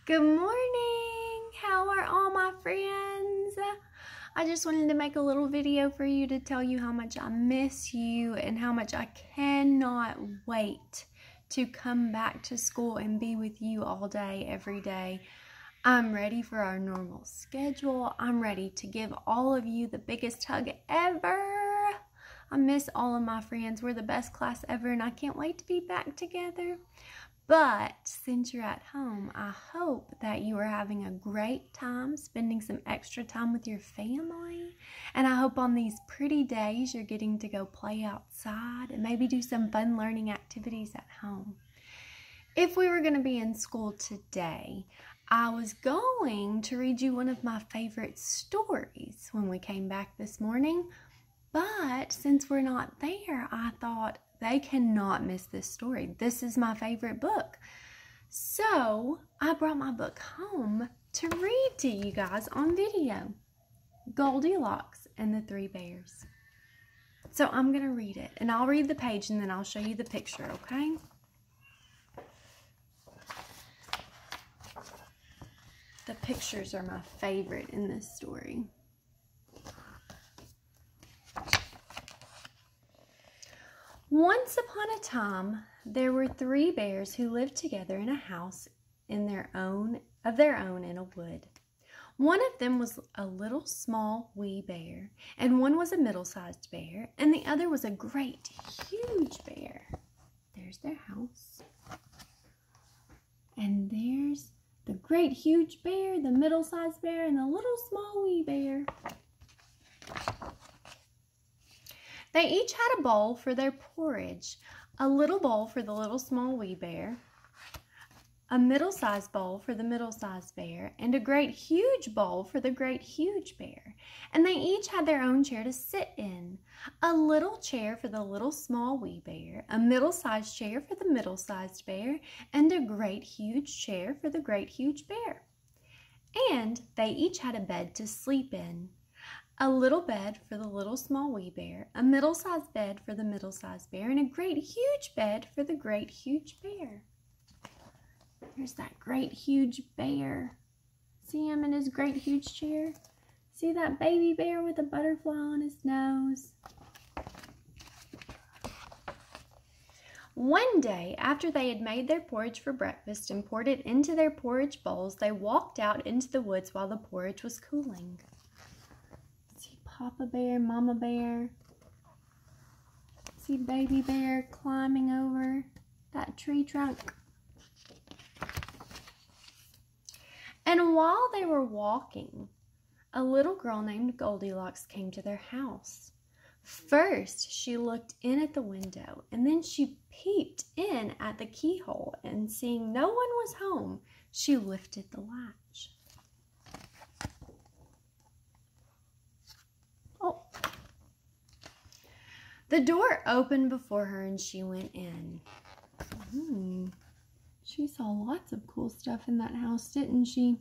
Good morning! How are all my friends? I just wanted to make a little video for you to tell you how much I miss you and how much I cannot wait to come back to school and be with you all day, every day. I'm ready for our normal schedule. I'm ready to give all of you the biggest hug ever. I miss all of my friends. We're the best class ever and I can't wait to be back together. But since you're at home, I hope that you are having a great time spending some extra time with your family. And I hope on these pretty days you're getting to go play outside and maybe do some fun learning activities at home. If we were going to be in school today, I was going to read you one of my favorite stories when we came back this morning. But since we're not there, I thought they cannot miss this story. This is my favorite book. So I brought my book home to read to you guys on video. Goldilocks and the Three Bears. So I'm going to read it. And I'll read the page and then I'll show you the picture, okay? The pictures are my favorite in this story. Once upon a time, there were three bears who lived together in a house of their own in a wood. One of them was a little small wee bear, and one was a middle-sized bear, and the other was a great huge bear. There's their house. And there's the great huge bear, the middle-sized bear, and the little small wee bear. They each had a bowl for their porridge, a little bowl for the little small wee bear, a middle-sized bowl for the middle-sized bear, and a great huge bowl for the great huge bear. And they each had their own chair to sit in, a little chair for the little small wee bear, a middle-sized chair for the middle-sized bear, and a great huge chair for the great huge bear. And they each had a bed to sleep in. A little bed for the little small wee bear, a middle-sized bed for the middle-sized bear, and a great huge bed for the great huge bear. There's that great huge bear. See him in his great huge chair? See that baby bear with a butterfly on his nose? One day, after they had made their porridge for breakfast and poured it into their porridge bowls, they walked out into the woods while the porridge was cooling. Papa bear, mama bear. See baby bear climbing over that tree trunk. And while they were walking, a little girl named Goldilocks came to their house. First, she looked in at the window, and then she peeped in at the keyhole, and seeing no one was home, she lifted the latch. The door opened before her and she went in. She saw lots of cool stuff in that house, didn't she?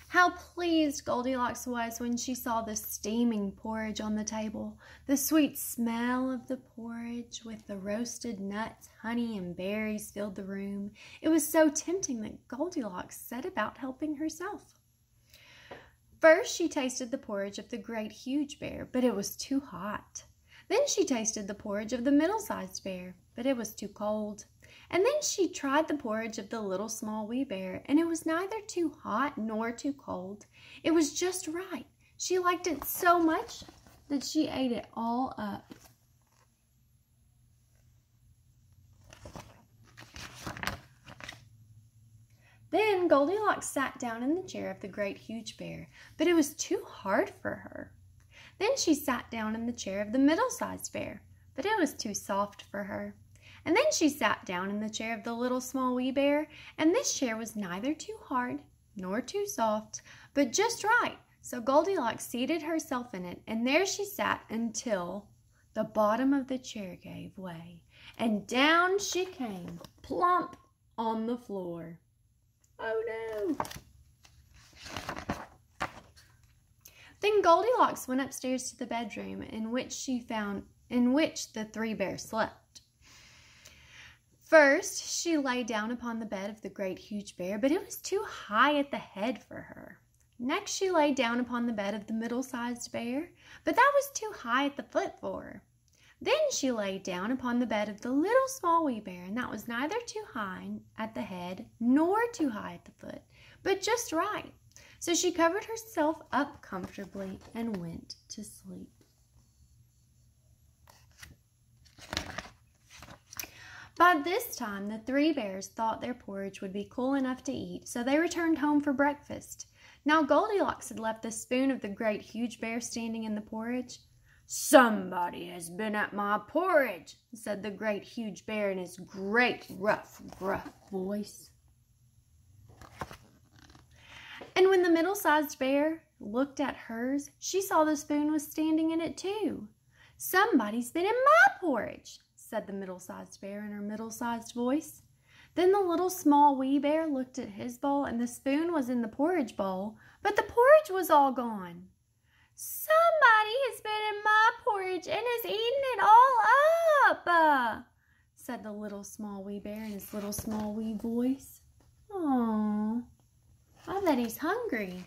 How pleased Goldilocks was when she saw the steaming porridge on the table. The sweet smell of the porridge with the roasted nuts, honey, and berries filled the room. It was so tempting that Goldilocks set about helping herself. First, she tasted the porridge of the great huge bear, but it was too hot. Then she tasted the porridge of the middle-sized bear, but it was too cold. And then she tried the porridge of the little small wee bear, and it was neither too hot nor too cold. It was just right. She liked it so much that she ate it all up. Then Goldilocks sat down in the chair of the great huge bear, but it was too hard for her. Then she sat down in the chair of the middle-sized bear, but it was too soft for her. And then she sat down in the chair of the little small wee bear, and this chair was neither too hard nor too soft, but just right. So Goldilocks seated herself in it, and there she sat until the bottom of the chair gave way, and down she came, plump on the floor. Oh no! Then Goldilocks went upstairs to the bedroom in which the three bears slept. First, she lay down upon the bed of the great huge bear, but it was too high at the head for her. Next, she lay down upon the bed of the middle-sized bear, but that was too high at the foot for her. Then she lay down upon the bed of the little small wee bear, and that was neither too high at the head nor too high at the foot, but just right. So she covered herself up comfortably and went to sleep. By this time, the three bears thought their porridge would be cool enough to eat, so they returned home for breakfast. Now Goldilocks had left the spoon of the great huge bear standing in the porridge. "Somebody has been at my porridge," said the great huge bear in his great rough, gruff voice. And when the middle-sized bear looked at hers, she saw the spoon was standing in it too. "Somebody's been in my porridge," said the middle-sized bear in her middle-sized voice. Then the little small wee bear looked at his bowl, and the spoon was in the porridge bowl, but the porridge was all gone. "Somebody has been in my porridge and has eaten it all up," said the little small wee bear in his little small wee voice. "Aww, I bet he's hungry."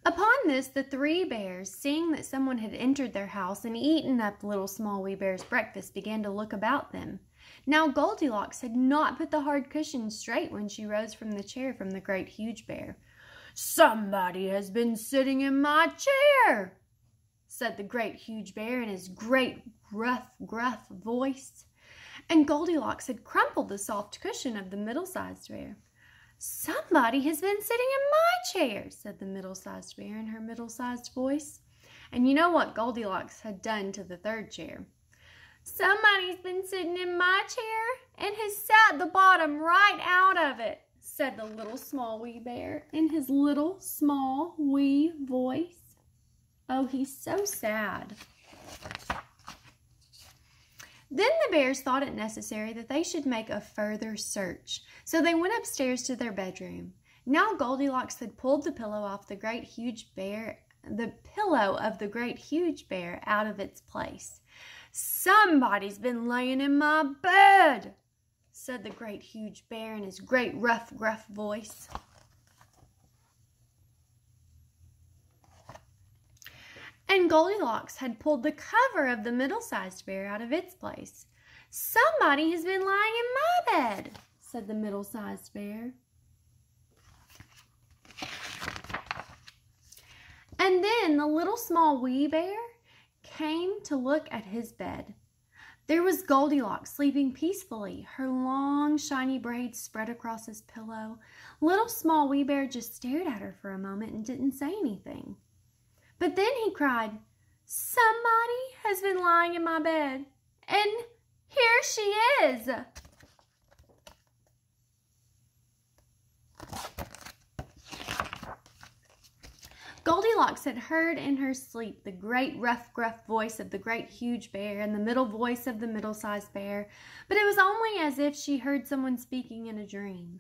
Upon this, the three bears, seeing that someone had entered their house and eaten up little small wee bear's breakfast, began to look about them. Now Goldilocks had not put the hard cushion straight when she rose from the chair from the great huge bear. "Somebody has been sitting in my chair," said the great huge bear in his great rough, gruff voice. And Goldilocks had crumpled the soft cushion of the middle-sized bear. "Somebody has been sitting in my chair," said the middle-sized bear in her middle-sized voice. And you know what Goldilocks had done to the third chair. "Somebody's been sitting in my chair and has sat the bottom right out of it," said the little small wee bear in his little small wee voice. Oh, he's so sad. Then the bears thought it necessary that they should make a further search, so they went upstairs to their bedroom. Now Goldilocks had pulled the pillow off the great huge bear, the pillow of the great huge bear out of its place. "Somebody's been laying in my bed," said the great huge bear in his great rough, gruff voice. And Goldilocks had pulled the cover of the middle-sized bear out of its place. "Somebody has been lying in my bed," said the middle-sized bear. And then the little small wee bear came to look at his bed. There was Goldilocks sleeping peacefully, her long, shiny braids spread across his pillow. Little small wee bear just stared at her for a moment and didn't say anything. But then he cried, "Somebody has been lying in my bed, and here she is." Goldilocks had heard in her sleep the great rough, gruff voice of the great huge bear and the middle voice of the middle-sized bear, but it was only as if she heard someone speaking in a dream.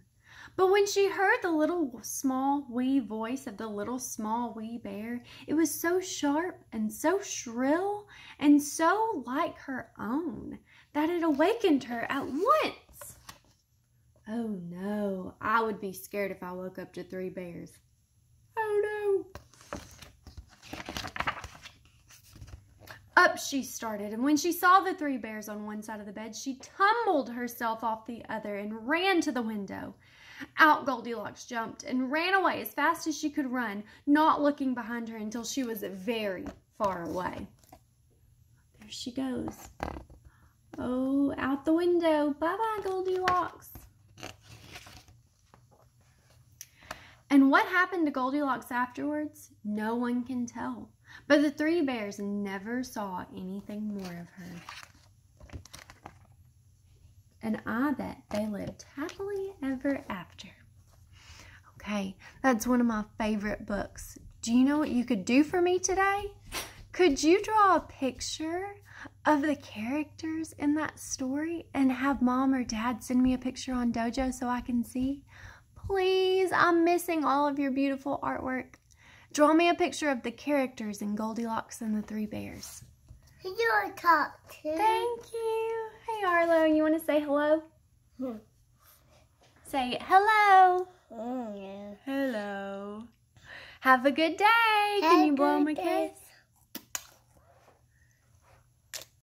But when she heard the little small wee voice of the little small wee bear, it was so sharp and so shrill and so like her own that it awakened her at once. Oh no, I would be scared if I woke up to three bears. Oh no. Up she started, and when she saw the three bears on one side of the bed, she tumbled herself off the other and ran to the window. Out Goldilocks jumped and ran away as fast as she could run, not looking behind her until she was very far away. There she goes. Oh, out the window. Bye-bye, Goldilocks. And what happened to Goldilocks afterwards, no one can tell. But the three bears never saw anything more of her. And I bet they lived happily ever after. Okay, that's one of my favorite books. Do you know what you could do for me today? Could you draw a picture of the characters in that story and have Mom or Dad send me a picture on Dojo so I can see? Please, I'm missing all of your beautiful artwork. Draw me a picture of the characters in Goldilocks and the Three Bears. You're a cartoon. Thank you. Hey, Arlo, you want to say hello? Say hello. Hello. Have a good day. Can you blow him a kiss?